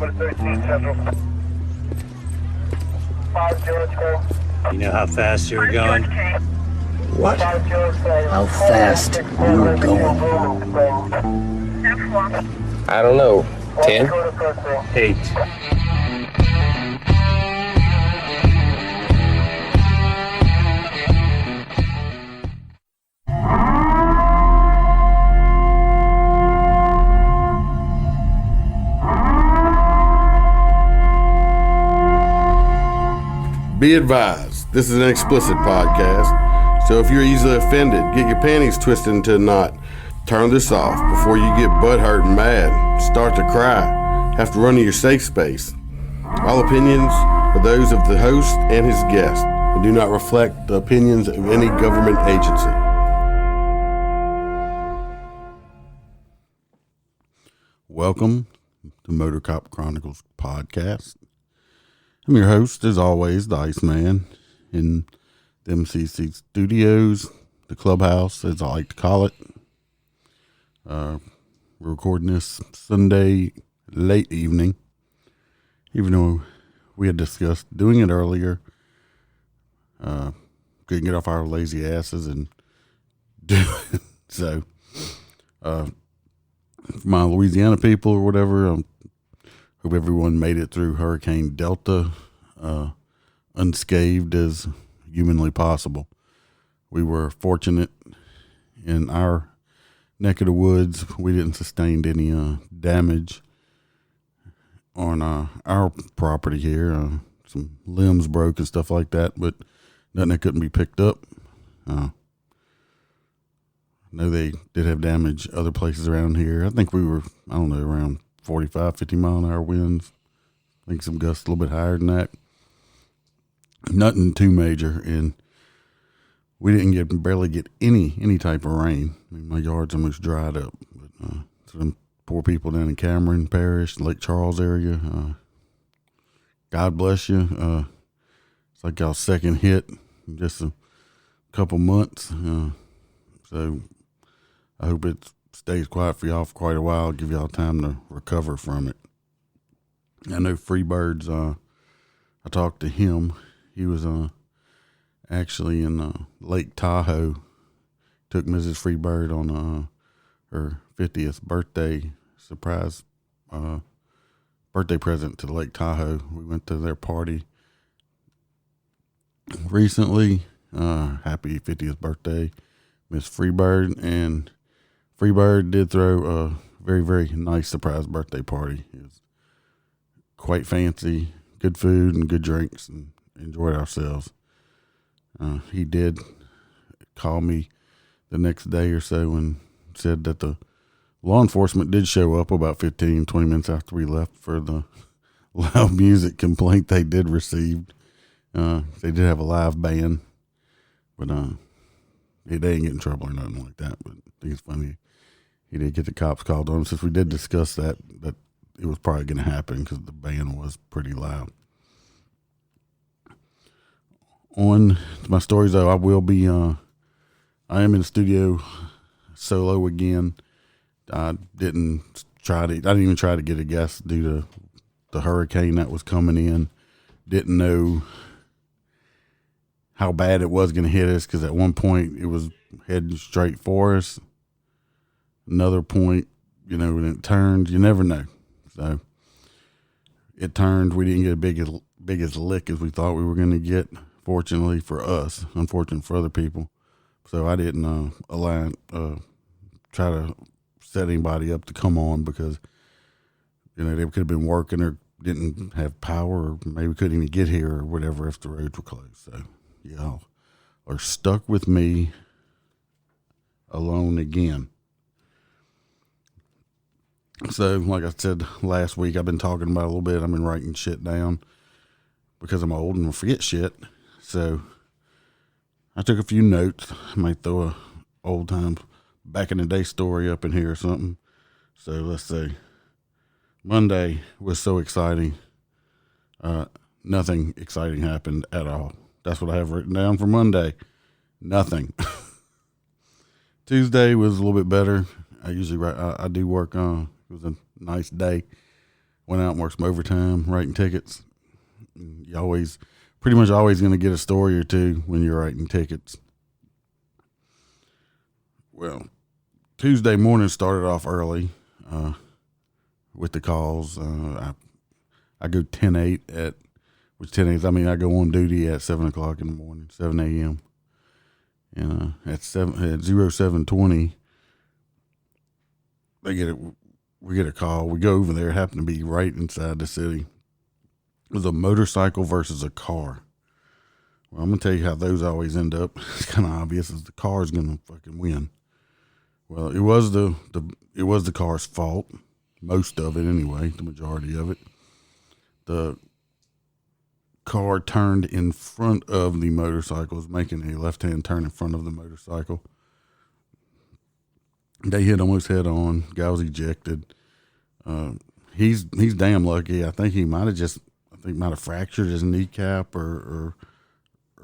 You know how fast you were going? What? How fast you were going? I don't know. 10? 8. Be advised, this is an explicit podcast, so if you're easily offended, get your panties twisted into a knot, turn this off before you get butthurt and mad, start to cry, have to run to your safe space. All opinions are those of the host and his guest and do not reflect the opinions of any government agency. Welcome to MOTORCOP Chronicles podcast. I'm your host, as always, the Iceman, in the MCC studios, the clubhouse, as I like to call it. We're recording this Sunday late evening, even though we had discussed doing it earlier. Couldn't get off our lazy asses and do it. So, for my Louisiana people or whatever, hope everyone made it through Hurricane Delta unscathed as humanly possible. We were fortunate in our neck of the woods. We didn't sustain any damage on our property here. Some limbs broke and stuff like that, but nothing that couldn't be picked up. I know they did have damage other places around here. I think we were, around 45, 50 mile an hour winds. I think some gusts a little bit higher than that. Nothing too major, and we didn't barely get any type of rain. I mean, my yard's almost dried up. But some poor people down in Cameron Parish, Lake Charles area, God bless you. It's like y'all's second hit in just a couple months. So I hope it stays quiet for y'all for quite a while, give y'all time to recover from it. I know Freebird's, I talked to him. He was actually in Lake Tahoe. Took Mrs. Freebird on her 50th birthday surprise birthday present to Lake Tahoe. We went to their party recently. Happy 50th birthday, Miss Freebird. And Freebird did throw a very, very nice surprise birthday party. It was quite fancy, good food and good drinks, and enjoyed ourselves. He did call me the next day or so and said that the law enforcement did show up about 15, 20 minutes after we left for the loud music complaint they did receive. They did have a live band, but they didn't get in trouble or nothing like that. But I think it's funny. He did get the cops called on him, since we did discuss that it was probably going to happen because the band was pretty loud. On my stories, though, I am in the studio solo again. I didn't even try to get a guest due to the hurricane that was coming in. Didn't know how bad it was going to hit us, because at one point it was heading straight for us. Another point, when it turned, you never know. So it turned. We didn't get a big as lick as we thought we were going to get. Fortunately for us, unfortunate for other people. So I didn't try to set anybody up to come on, because they could have been working or didn't have power, or maybe couldn't even get here or whatever if the roads were closed. So y'all are stuck with me alone again. So like I said last week, I've been talking about it a little bit. I've been writing shit down because I'm old and I forget shit. So I took a few notes. I might throw a old time back in the day story up in here or something. So let's see. Monday was so exciting. Nothing exciting happened at all. That's what I have written down for Monday. Nothing. Tuesday was a little bit better. I usually I do work on. It was a nice day. went out and worked some overtime writing tickets. You pretty much always going to get a story or two when you're writing tickets. Well, Tuesday morning started off early with the calls. I go 10-8 at, which 10-8, I mean, I go on duty at 7 o'clock in the morning, 7 a.m. And at 07:20, we get a call. We go over there. It happened to be right inside the city. It was a motorcycle versus a car. Well, I'm going to tell you how those always end up. It's kind of obvious is the car is going to fucking win. Well, it was the car's fault. Most of it anyway, the majority of it. The car turned in front of the motorcycle, was making a left-hand turn in front of the motorcycle. They hit almost head on. Guy was ejected. He's damn lucky. I think he might have fractured his kneecap or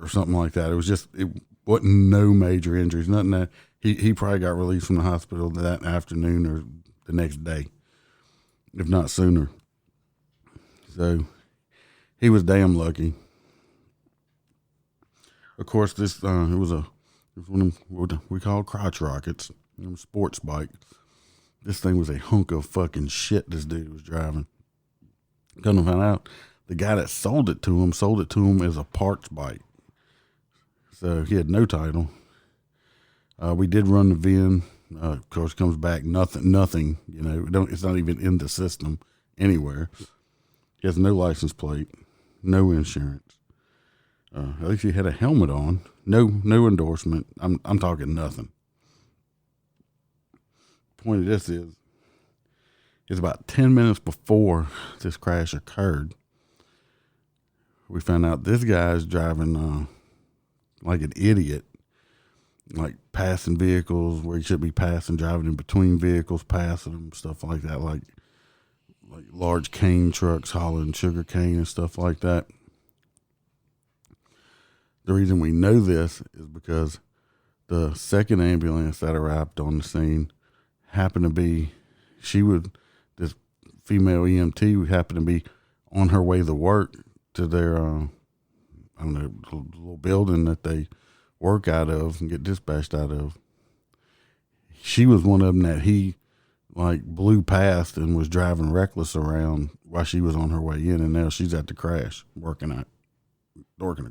something like that. It wasn't no major injuries. Nothing that he probably got released from the hospital that afternoon or the next day, if not sooner. So he was damn lucky. Of course, it was one of what we call crotch rockets, sports bike. This thing was a hunk of fucking shit this dude was driving. Couldn't find out the guy that sold it to him as a parts bike. So he had no title. We did run the VIN. Of course, comes back nothing. You know, it's not even in the system anywhere. He has no license plate, no insurance. At least he had a helmet on. No endorsement. I'm talking nothing. Point of this is about 10 minutes before this crash occurred, we found out this guy's driving like an idiot, like passing vehicles where he should be passing, driving in between vehicles, passing them, stuff like that, like large cane trucks hauling sugar cane and stuff like that. The reason we know this is because the second ambulance that arrived on the scene happened to be, this female EMT happened to be on her way to work to their, little building that they work out of and get dispatched out of. She was one of them that he blew past and was driving reckless around while she was on her way in, and now she's at the crash, working a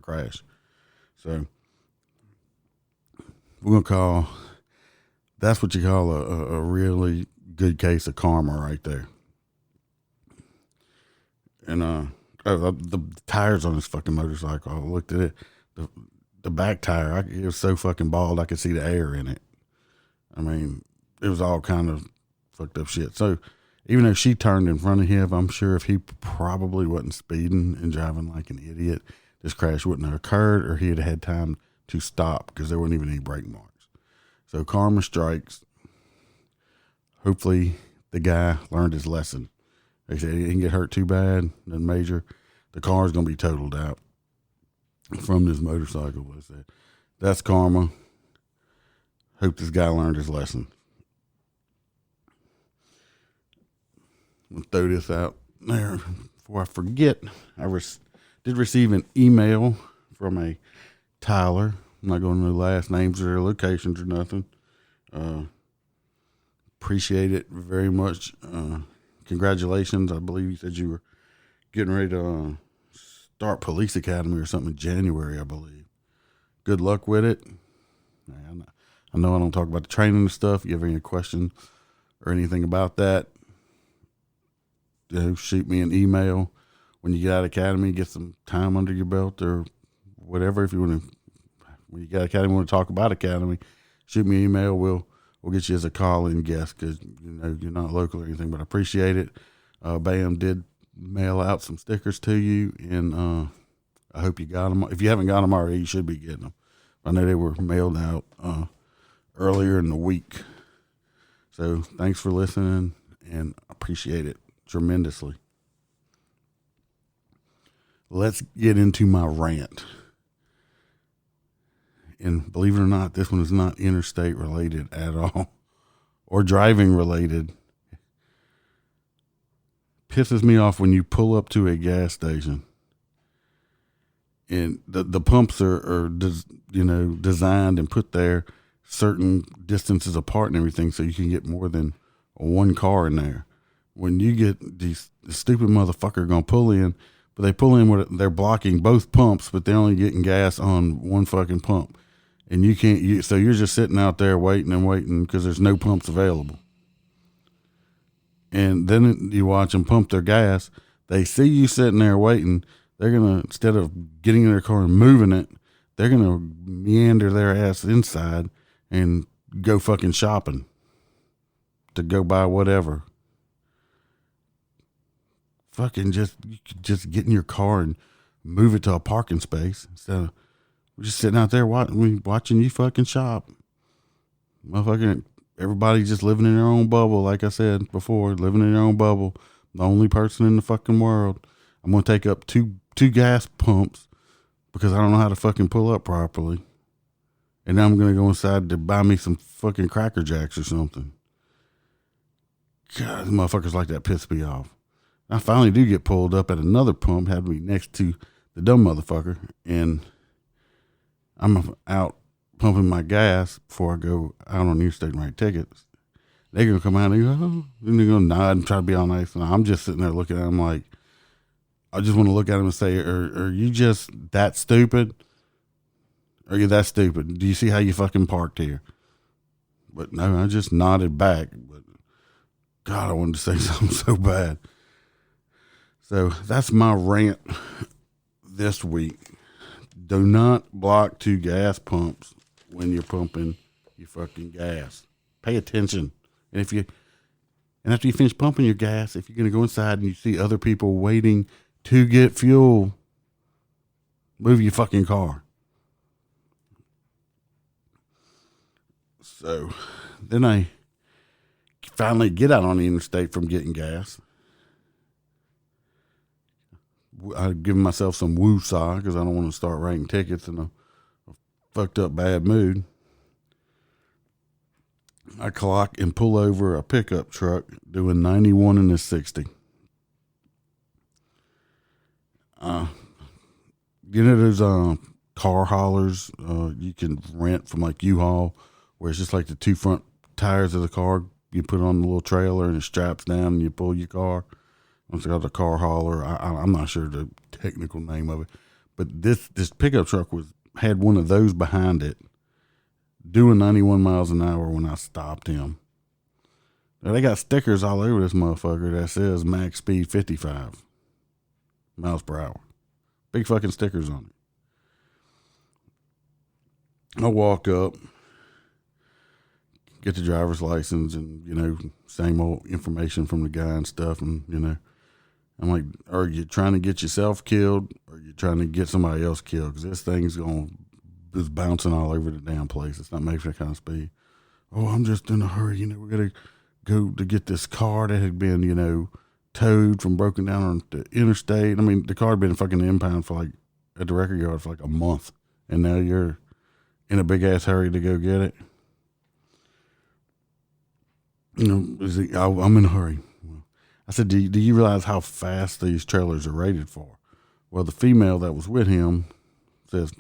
crash. So we're going to call, that's what you call a really good case of karma right there. And the tires on this fucking motorcycle, I looked at it, the back tire, it was so fucking bald I could see the air in it. I mean, it was all kind of fucked up shit. So even though she turned in front of him, I'm sure if he probably wasn't speeding and driving like an idiot, this crash wouldn't have occurred, or he'd have had time to stop because there weren't even any brake marks. So karma strikes. Hopefully the guy learned his lesson. They said he didn't get hurt too bad, nothing major. The car's going to be totaled out from this motorcycle. That's karma. Hope this guy learned his lesson. I'm going to throw this out there before I forget. Did receive an email from a Tyler. I'm not going to know last names or locations or nothing. Appreciate it very much. Congratulations. I believe you said you were getting ready to start police academy or something in January, I believe. Good luck with it. I know I don't talk about the training and stuff. If you have any questions or anything about that, shoot me an email when you get out of academy, get some time under your belt or whatever. If you want to, when you get out of academy, want to talk about academy, shoot me an email. We'll get you as a call-in guest because you're not local or anything, but I appreciate it. BAM did mail out some stickers to you, and I hope you got them. If you haven't got them already, you should be getting them. I know they were mailed out earlier in the week. So thanks for listening, and I appreciate it tremendously. Let's get into my rant. And believe it or not, this one is not interstate related at all or driving related. pisses me off when you pull up to a gas station and the pumps are designed and put there certain distances apart and everything so you can get more than one car in there. When you get the stupid motherfucker gonna pull in, but they pull in with they're blocking both pumps, but they're only getting gas on one fucking pump, and you can't. So you're just sitting out there waiting and waiting because there's no pumps available. And then you watch them pump their gas. They see you sitting there waiting. They're gonna, instead of getting in their car and moving it, they're gonna meander their ass inside and go fucking shopping to go buy whatever. Fucking just get in your car and move it to a parking space instead of just sitting out there watching you fucking shop. Motherfucking everybody just living in their own bubble. Like I said before, living in their own bubble. The only person in the fucking world. I'm gonna take up two gas pumps because I don't know how to fucking pull up properly. And now I'm gonna go inside to buy me some fucking Cracker Jacks or something. God, motherfuckers like that piss me off. I finally do get pulled up at another pump, had me next to the dumb motherfucker, and I'm out pumping my gas before I go out on the interstate and write tickets. They're going to come out and go, oh, and they're going to nod and try to be all nice. And I'm just sitting there looking at them like, I just want to look at them and say, are you just that stupid? Are you that stupid? Do you see how you fucking parked here? But no, I just nodded back. But God, I wanted to say something so bad. So that's my rant this week. Do not block two gas pumps when you're pumping your fucking gas. Pay attention. And after you finish pumping your gas, if you're going to go inside and you see other people waiting to get fuel, move your fucking car. So then I finally get out on the interstate from getting gas. I've given myself some woo-saw because I don't want to start writing tickets in a fucked up bad mood. I clock and pull over a pickup truck doing 91 in a 60. Those car haulers you can rent from like U-Haul, where it's just like the two front tires of the car. You put it on the little trailer and it straps down and you pull your car. It's got a car hauler. I'm not sure the technical name of it, but this pickup truck had one of those behind it, doing 91 miles an hour when I stopped him. Now, they got stickers all over this motherfucker that says max speed 55 miles per hour. Big fucking stickers on it. I walk up, get the driver's license, and same old information from the guy and stuff, and I'm like, are you trying to get yourself killed or are you trying to get somebody else killed? Because this thing's is bouncing all over the damn place. It's not made for that kind of speed. Oh, I'm just in a hurry. We're going to go to get this car that had been, towed from broken down on the interstate. I mean, the car had been fucking impound at the record yard for like a month. And now you're in a big ass hurry to go get it. I'm in a hurry. I said, do you realize how fast these trailers are rated for? Well, the female that was with him says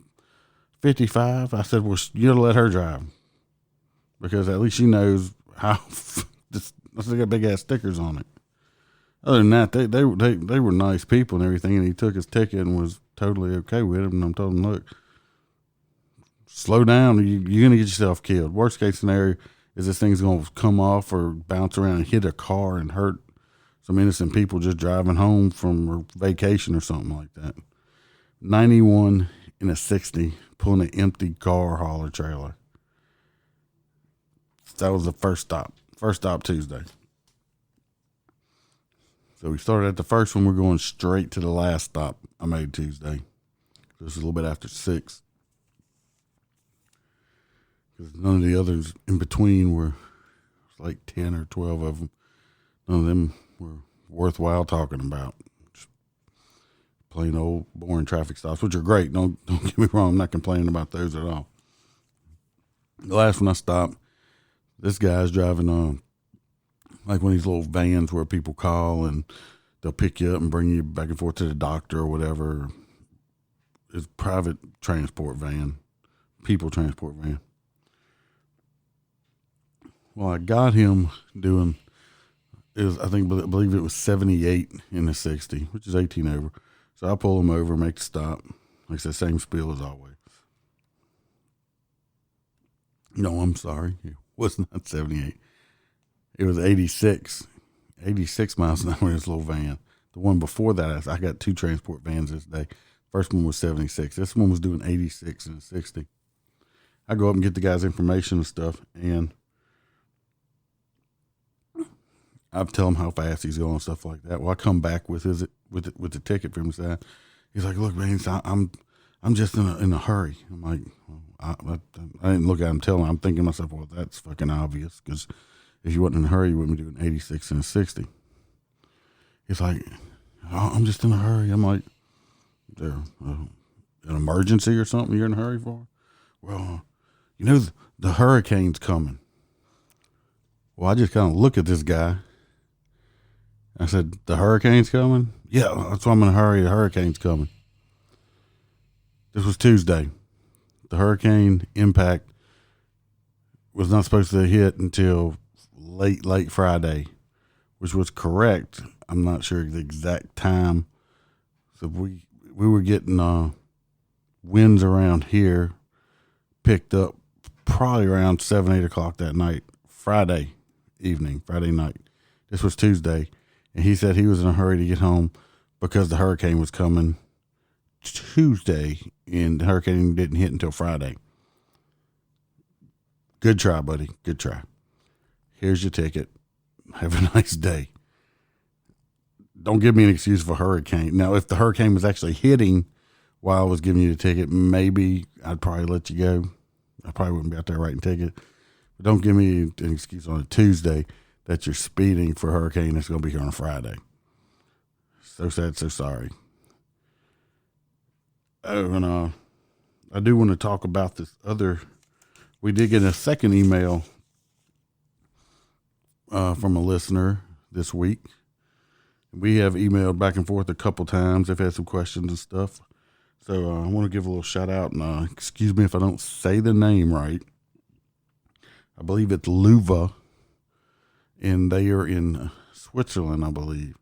55. I said, well, you ought to let her drive because at least she knows how. They got big ass stickers on it. Other than that, they were nice people and everything, and he took his ticket and was totally okay with it. And I'm telling him, look, slow down. You're going to get yourself killed. Worst case scenario is this thing's going to come off or bounce around and hit a car and hurt some innocent people just driving home from a vacation or something like that. 91 in a 60, pulling an empty car hauler trailer. That was the first stop. First stop Tuesday. So we started at the first one. We're going straight to the last stop I made Tuesday. This is a little bit after 6. Because none of the others in between were like 10 or 12 of them. None of them were worthwhile talking about. Just plain old boring traffic stops, which are great. Don't get me wrong. I'm not complaining about those at all. The last one I stopped, this guy's driving like one of these little vans where people call and they'll pick you up and bring you back and forth to the doctor or whatever. It's private transport van, people transport van. Well, I got him doing, I believe it was 78 in the 60, which is 18 over. So I pull him over, make the stop. Like I said, same spiel as always. No, I'm sorry. It was not 78. It was 86 miles an hour in this little van. The one before that, I got 2 transport vans this day. First one was 76. This one was doing 86 and 60. I go up and get the guy's information and stuff, and I tell him how fast he's going and stuff like that. Well, I come back with the ticket from his side. He's like, "Look, man, I'm just in a hurry." I'm like, I didn't look at him, tell him. I'm thinking to myself, well, that's fucking obvious, because if you wasn't in a hurry, you wouldn't be doing 86 and 60. He's like, "Oh, I'm just in a hurry." I'm like, "Is there an emergency or something you're in a hurry for?" "Well, the hurricane's coming." Well, I just kind of look at this guy. I said, "The hurricane's coming?" "Yeah, that's why I'm in a hurry. The hurricane's coming." This was Tuesday. The hurricane impact was not supposed to hit until late Friday, which was correct. I'm not sure the exact time. So we were getting winds around here picked up probably around 7, 8 o'clock that night, Friday night. This was Tuesday. And he said he was in a hurry to get home because the hurricane was coming Tuesday, and the hurricane didn't hit until Friday. Good try, buddy. Good try. Here's your ticket. Have a nice day. Don't give me an excuse for a hurricane. Now, if the hurricane was actually hitting while I was giving you the ticket, maybe I'd probably let you go. I probably wouldn't be out there writing ticket. But don't give me an excuse on a Tuesday that you're speeding for a hurricane that's going to be here on a Friday. So sad, so sorry. Oh, and I do want to talk about this other. We did get a second email from a listener this week. We have emailed back and forth a couple times. They've had some questions and stuff. So I want to give a little shout out, and excuse me if I don't say the name right. I believe it's Luva, and they are in Switzerland, I believe.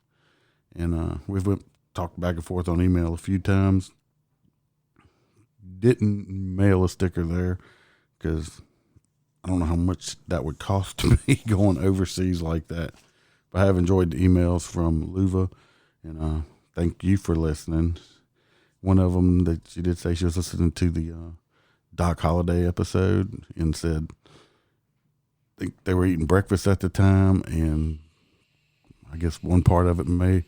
And we've talked back and forth on email a few times. Didn't mail a sticker there because I don't know how much that would cost to me going overseas like that. But I have enjoyed the emails from Luva, and thank you for listening. One of them that she did say she was listening to the Doc Holliday episode and said I think they were eating breakfast at the time, and I guess one part of it made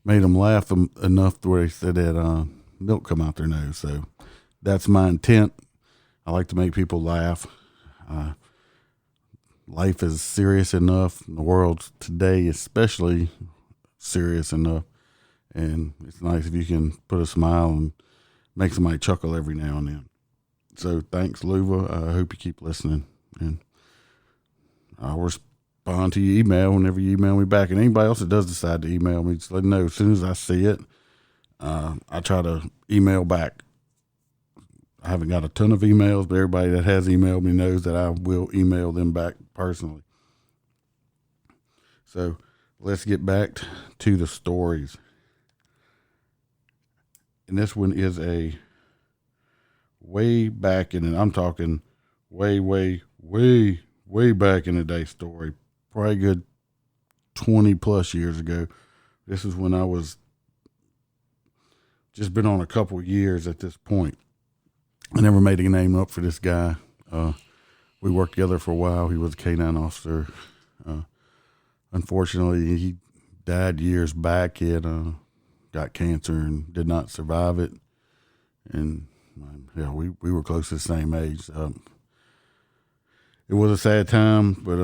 them laugh enough to where they said that milk come out their nose. So that's my intent. I like to make people laugh. Life is serious enough. The world today, especially serious enough. And it's nice if you can put a smile and make somebody chuckle every now and then. So thanks, Luva. I hope you keep listening. And I'll respond to your email whenever you email me back. And anybody else that does decide to email me, just let me know. As soon as I see it, I try to email back. I haven't got a ton of emails, but everybody that has emailed me knows that I will email them back personally. So let's get back to the stories. And this one is a way back in, and I'm talking way back in the day story. Probably good 20 plus years ago. This is when I was just been on a couple of years at this point. I never made a name up for this guy. We worked together for a while. He was a K-9 officer. Unfortunately, he died years back. He had got cancer and did not survive it. And yeah, we were close to the same age. It was a sad time, but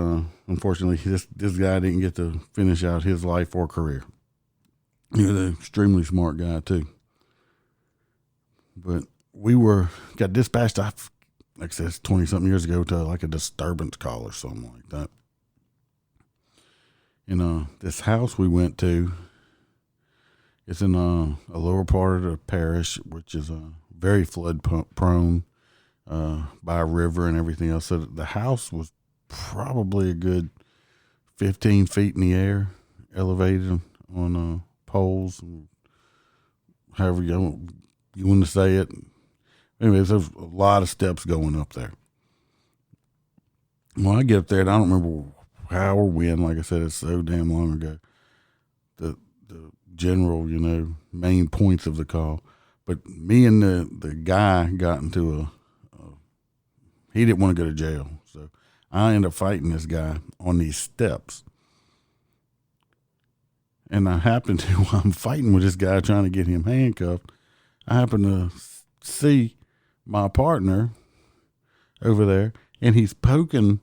unfortunately, this guy didn't get to finish out his life or career. He was an extremely smart guy too. But we got dispatched, like I said, 20-something years ago, to like a disturbance call or something like that. And this house we went to, It's in a lower part of the parish, which is very flood prone by a river and everything else. So the house was probably a good 15 feet in the air, elevated on poles, however you want to say it. Anyways, there's a lot of steps going up there. When I get up there, and I don't remember how or when, like I said, it's so damn long ago, the general, main points of the call. But me and the guy got into he didn't want to go to jail. So I ended up fighting this guy on these steps. And I happened to, while I'm fighting with this guy trying to get him handcuffed, I happened to see my partner over there, and he's poking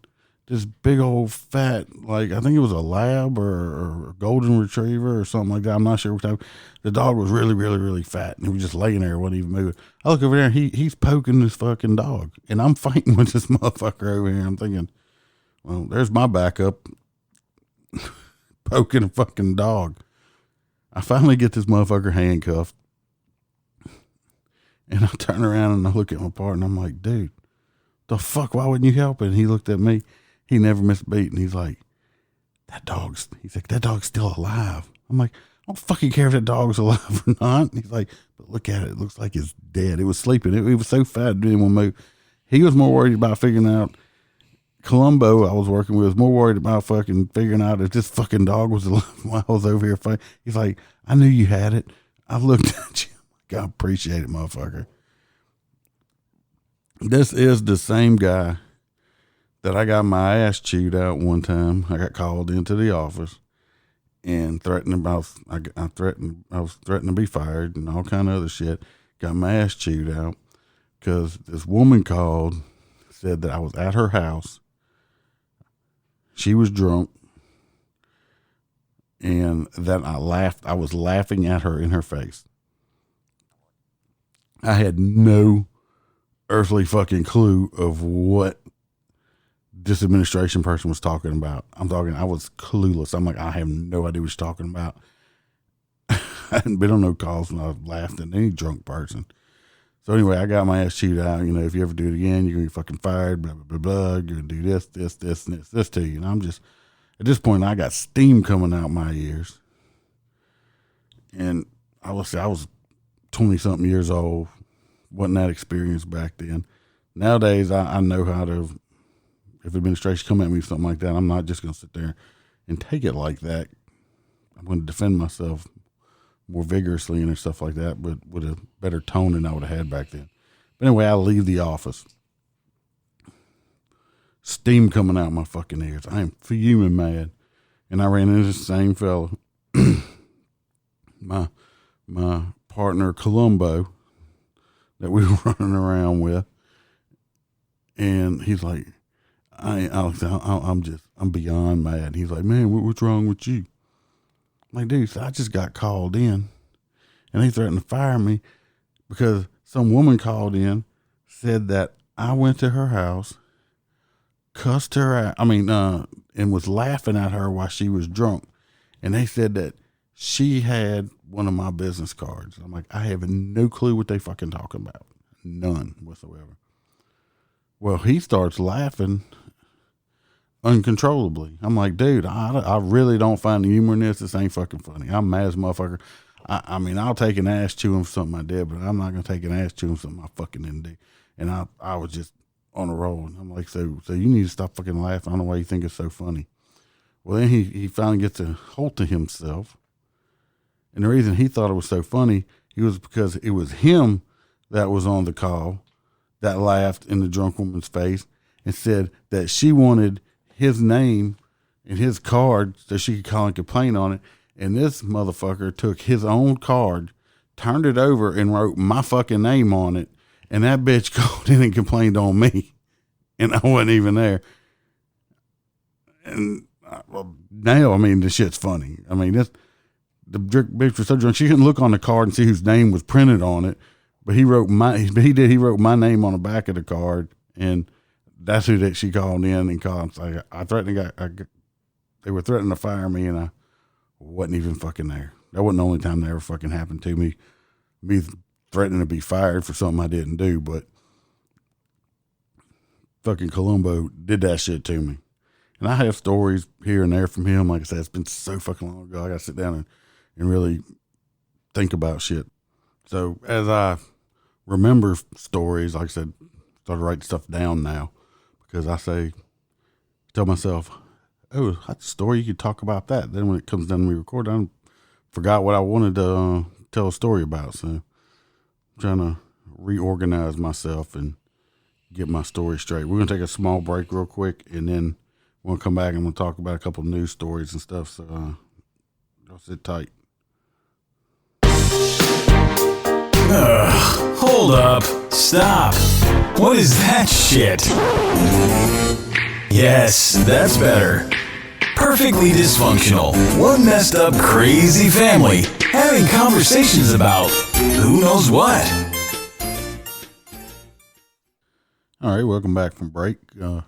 this big old fat, like, I think it was a lab or a golden retriever or something like that. I'm not sure what type. The dog was really, really, really fat, and he was just laying there, wasn't even moving. I look over there, and he's poking this fucking dog, and I'm fighting with this motherfucker over here. I'm thinking, well, there's my backup, poking a fucking dog. I finally get this motherfucker handcuffed, and I turn around and I look at my partner, and I'm like, dude, the fuck, why wouldn't you help it? And he looked at me. He never missed a beat. And he's like, that dog's still alive. I'm like, I don't fucking care if that dog's alive or not. And he's like, but look at it. It looks like it's dead. It was sleeping. It was so fat, it didn't want to move. He was more worried about figuring out, Columbo, I was working with, was more worried about fucking figuring out if this fucking dog was alive while I was over here fighting. He's like, I knew you had it. I looked at you. I appreciate it, motherfucker. This is the same guy that I got my ass chewed out one time. I got called into the office and threatened about, I was threatened to be fired and all kind of other shit. Got my ass chewed out because this woman called, said that I was at her house. She was drunk, and that I was laughing at her in her face. I had no earthly fucking clue of what this administration person was talking about. I was clueless. I'm like, I have no idea what you're talking about. I hadn't been on no calls when I laughed at any drunk person. So anyway, I got my ass chewed out. If you ever do it again, you're going to be fucking fired, blah, blah, blah, blah. You're going to do this, and this to you. And I'm just, at this point, I got steam coming out my ears. And I was 20-something years old. Wasn't that experienced back then. Nowadays, I know how to, if administration come at me with something like that, I'm not just going to sit there and take it like that. I'm going to defend myself more vigorously and stuff like that, but with a better tone than I would have had back then. But anyway, I leave the office. Steam coming out my fucking ears. I am fuming mad. And I ran into the same fella. my partner, Columbo, that we were running around with. And he's like, I'm beyond mad. He's like, man, what's wrong with you? I'm like, dude, so I just got called in, and they threatened to fire me because some woman called in, said that I went to her house, cussed her out, and was laughing at her while she was drunk. And they said that she had one of my business cards. I'm like, I have no clue what they fucking talking about. None whatsoever. Well, he starts laughing uncontrollably. I'm like, dude, I really don't find the humor in this. This ain't fucking funny. I'm mad as a motherfucker. I'll take an ass chewing for something I did, but I'm not going to take an ass chewing for something I fucking didn't do. And I was just on a roll. And I'm like, so you need to stop fucking laughing. I don't know why you think it's so funny. Well, then he finally gets a hold to himself. And the reason he thought it was so funny, was because it was him that was on the call that laughed in the drunk woman's face and said that she wanted his name and his card so she could call and complain on it. And this motherfucker took his own card, turned it over, and wrote my fucking name on it. And that bitch called in and complained on me. And I wasn't even there. And now, the shit's funny. The bitch was so drunk, she couldn't look on the card and see whose name was printed on it. But he wrote my name on the back of the card. And that's who that she called in and called. I threatened, they were threatening to fire me, and I wasn't even fucking there. That wasn't the only time that ever fucking happened to me. Me threatening to be fired for something I didn't do, but fucking Columbo did that shit to me. And I have stories here and there from him. Like I said, it's been so fucking long ago. I got to sit down and really think about shit. So as I remember stories, like I said, started writing stuff down now because tell myself, oh, that's a story. You could talk about that. Then when it comes down to me recording, I forgot what I wanted to tell a story about. So I'm trying to reorganize myself and get my story straight. We're going to take a small break real quick, and then we'll come back and we'll talk about a couple of news stories and stuff. So y'all sit tight. Hold up. Stop. What is that shit? Yes, that's better. Perfectly dysfunctional. One messed up, crazy family having conversations about who knows what. All right, welcome back from break. Y'all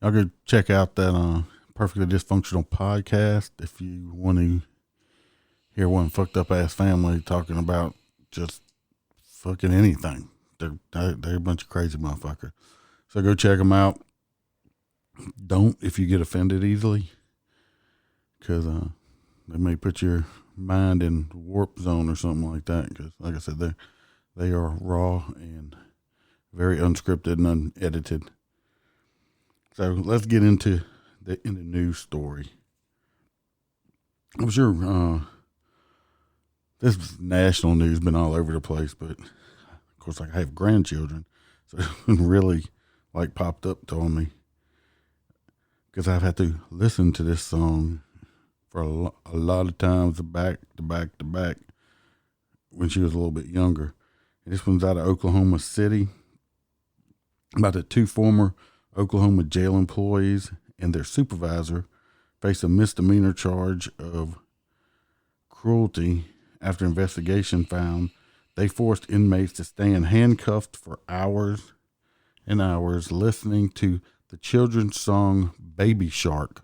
go check out that Perfectly Dysfunctional podcast if you want to hear one fucked up ass family talking about just fucking anything. They're a bunch of crazy motherfuckers. So go check them out. Don't if you get offended easily, because they may put your mind in warp zone or something like that. Because like I said, they are raw and very unscripted and unedited. So let's get into the news story. I'm sure this national news been all over the place, but of course, like I have grandchildren, so it really like popped up on me because I've had to listen to this song for a lot of times back to back when she was a little bit younger. And this one's out of Oklahoma City about the two former Oklahoma jail employees and their supervisor face a misdemeanor charge of cruelty after investigation found they forced inmates to stand handcuffed for hours and hours listening to the children's song Baby Shark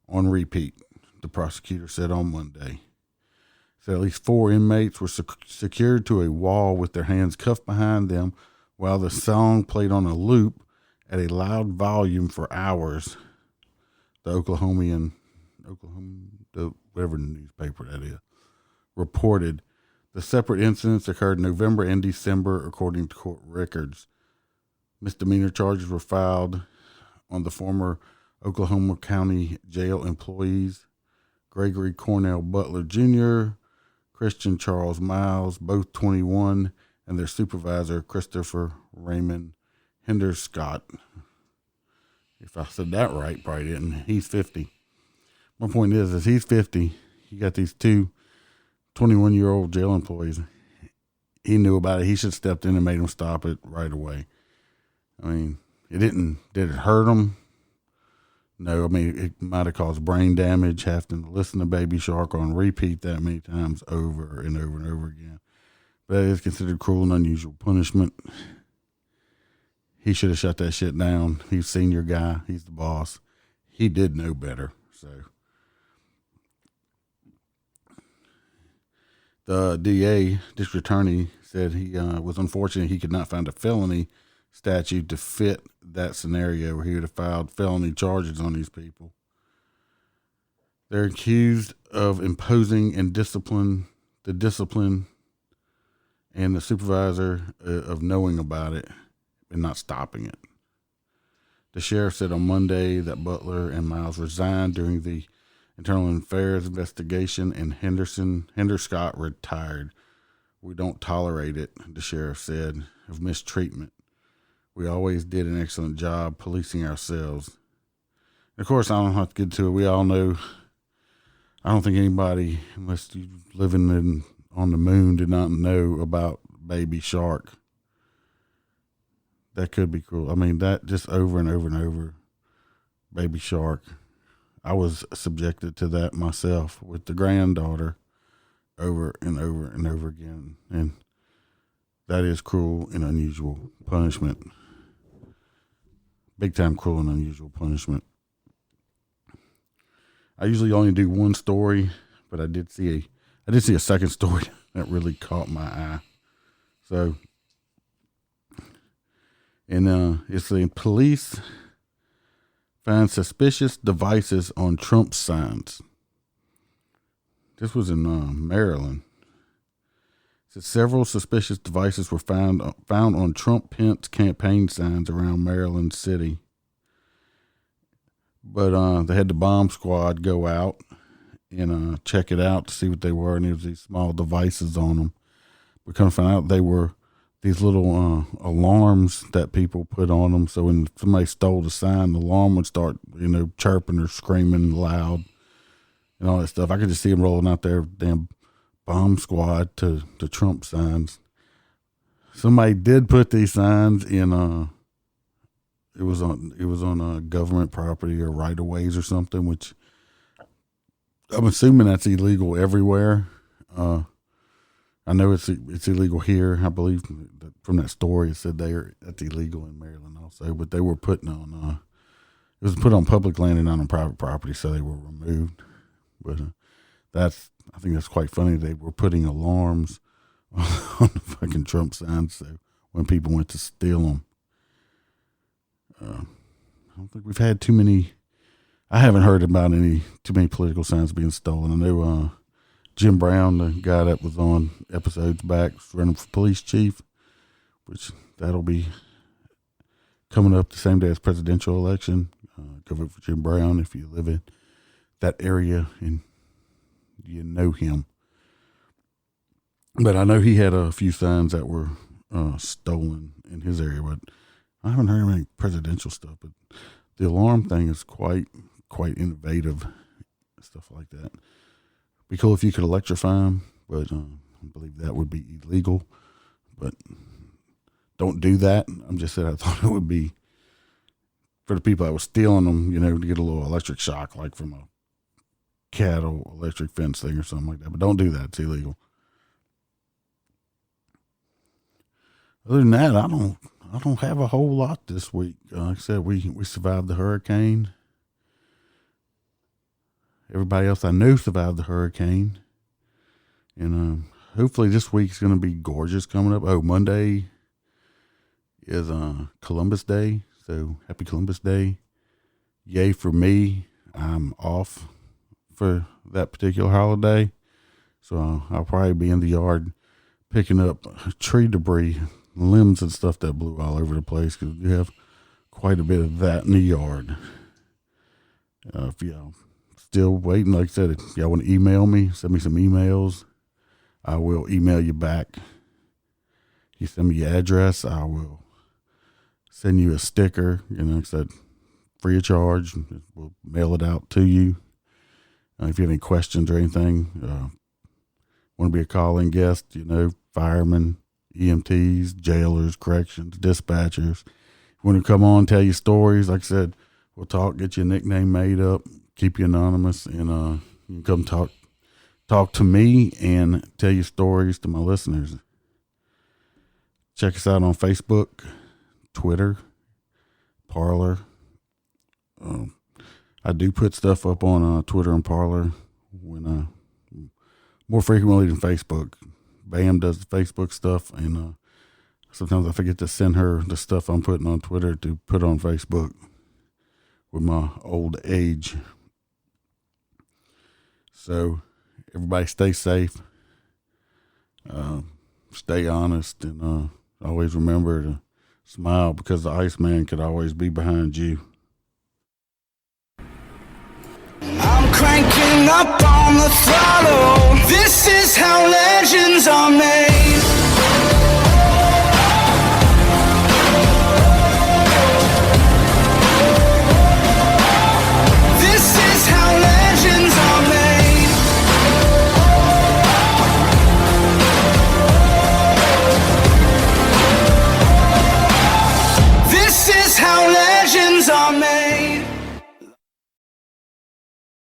on repeat, the prosecutor said on Monday. So at least 4 inmates were secured to a wall with their hands cuffed behind them while the song played on a loop at a loud volume for hours. The whatever newspaper that is, reported the separate incidents occurred in November and December, according to court records. Misdemeanor charges were filed on the former Oklahoma County Jail employees, Gregory Cornell Butler Jr., Christian Charles Miles, both 21, and their supervisor, Christopher Raymond Henderscott. If I said that right, probably didn't. He's 50. My point is he's 50. You got these two 21-year-old jail employees. He knew about it. He should have stepped in and made them stop it right away. I mean, did it hurt him? No, I mean, it might have caused brain damage, having to listen to Baby Shark on repeat that many times over and over and over again. But that is considered cruel and unusual punishment. He should have shut that shit down. He's a senior guy. He's the boss. He did know better. So the DA, district attorney, said he was unfortunate he could not find a felony statute to fit that scenario where he would have filed felony charges on these people. They're accused of imposing and discipline and the supervisor of knowing about it and not stopping it. The sheriff said on Monday that Butler and Miles resigned during the internal affairs investigation and Henderscott retired. We don't tolerate it, the sheriff said, of mistreatment. We always did an excellent job policing ourselves. And of course, I don't have to get to it. We all know, I don't think anybody, unless you're living on the moon, did not know about Baby Shark. That could be cruel. I mean, that just over and over and over. Baby Shark. I was subjected to that myself with the granddaughter over and over and over again. And that is cruel and unusual punishment. Big time cruel and unusual punishment. I usually only do one story, but I did see I did see a second story that really caught my eye. So, and it's the police find suspicious devices on Trump signs. This was in Maryland. It said several suspicious devices were found on Trump-Pence campaign signs around Maryland City. But they had the bomb squad go out and check it out to see what they were, and there was these small devices on them. We kind of found out they were these little alarms that people put on them. So when somebody stole the sign, the alarm would start, chirping or screaming loud and all that stuff. I could just see them rolling out their damn bomb squad to Trump signs. Somebody did put these signs in. It was on government property or right of ways or something, which I'm assuming that's illegal everywhere. I know it's illegal here. I believe that from that story it said that's illegal in Maryland also, but they were putting on it was put on public land and not on private property, so they were removed. But I think that's quite funny. They were putting alarms on the fucking Trump signs, so when people went to steal them. I don't think we've had too many. I haven't heard about too many political signs being stolen. I know Jim Brown, the guy that was on episodes back, was running for police chief, which that'll be coming up the same day as presidential election. Go vote for Jim Brown if you live in that area and you know him. But I know he had a few signs that were stolen in his area, but I haven't heard of any presidential stuff. But the alarm thing is quite innovative, stuff like that. Be cool if you could electrify them, but I believe that would be illegal. But don't do that. I'm just saying I thought it would be for the people that were stealing them, to get a little electric shock, like from a cattle electric fence thing or something like that. But don't do that. It's illegal. Other than that, I don't have a whole lot this week. Like I said, we survived the hurricane. Everybody else I know survived the hurricane. And hopefully this week's going to be gorgeous coming up. Oh, Monday is Columbus Day. So happy Columbus Day. Yay for me. I'm off for that particular holiday. So I'll probably be in the yard picking up tree debris, limbs and stuff that blew all over the place, because we have quite a bit of that in the yard. If y'all still waiting, like I said, if y'all want to email me, send me some emails. I will email you back. You send me your address, I will send you a sticker. Like I said, free of charge. We'll mail it out to you. If you have any questions or anything, want to be a call-in guest, firemen, EMTs, jailers, corrections, dispatchers. You want to come on, tell your stories, like I said, we'll talk, get your nickname made up, keep you anonymous, and you can come talk to me and tell your stories to my listeners. Check us out on Facebook, Twitter, Parler. I do put stuff up on Twitter and Parler when more frequently than Facebook. Bam does the Facebook stuff, and sometimes I forget to send her the stuff I'm putting on Twitter to put on Facebook with my old age. So everybody stay safe, stay honest, and always remember to smile, because the Iceman could always be behind you. I'm cranking up on the throttle. This is how legends are made.